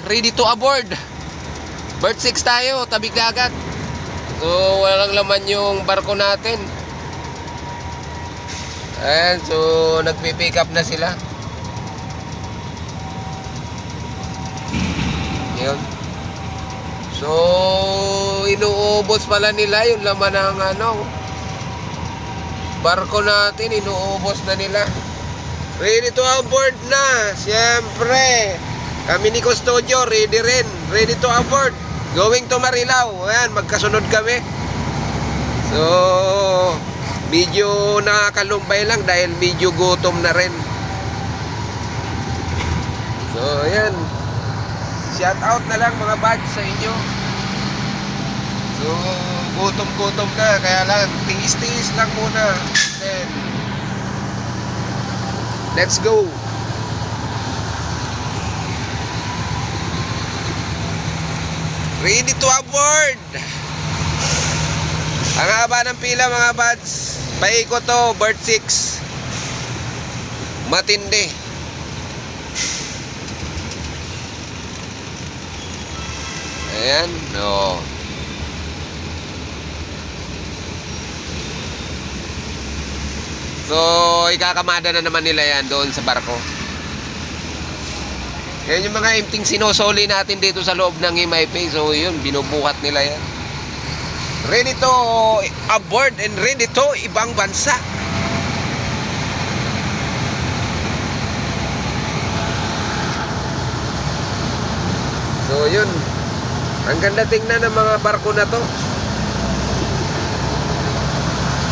ready to aboard. Bird 6 tayo, tabig dagat. So walang laman yung barko natin. Ayan, so nagpipick up na sila. Yun. So inuubos pala nila yung laman ng barko natin, inuubos na nila. Ready to aboard na. Siyempre kami ni Custodio ready rin. Ready to aboard. Going to Marilao. Ayan, magkasunod kami. So medyo nakakalumbay lang dahil medyo gutom na rin. So ayan, shout out na lang mga buds sa inyo. So gutom na, kaya lang tiis-tiis lang muna. Then let's go. Ready to aboard. Ang haba ng pila mga buds. Paikot to, Bird 6. Matindi. Ayan, no. So, ikakamada na naman nila yan doon sa barko. Yan yung mga empting sinosoli natin dito sa loob ng MIP. So, yun, binubuhat nila yan. Ready to aboard and ready to ibang bansa. So yun, ang ganda tingnan ng mga barko na to.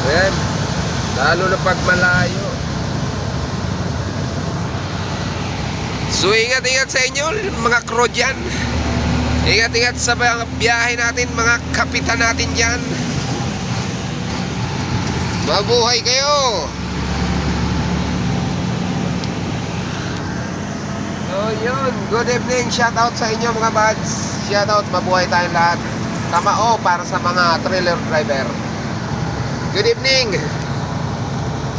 Ayan, lalo na pag malayo. So ingat-ingat sa inyo mga crew dyan. Ingat-ingat sa mga biyahe natin, mga kapitan natin dyan. Mabuhay kayo. So yun, good evening, shout out sa inyo mga buds. Shout out, mabuhay tayong lahat. Tama para sa mga trailer driver. Good evening.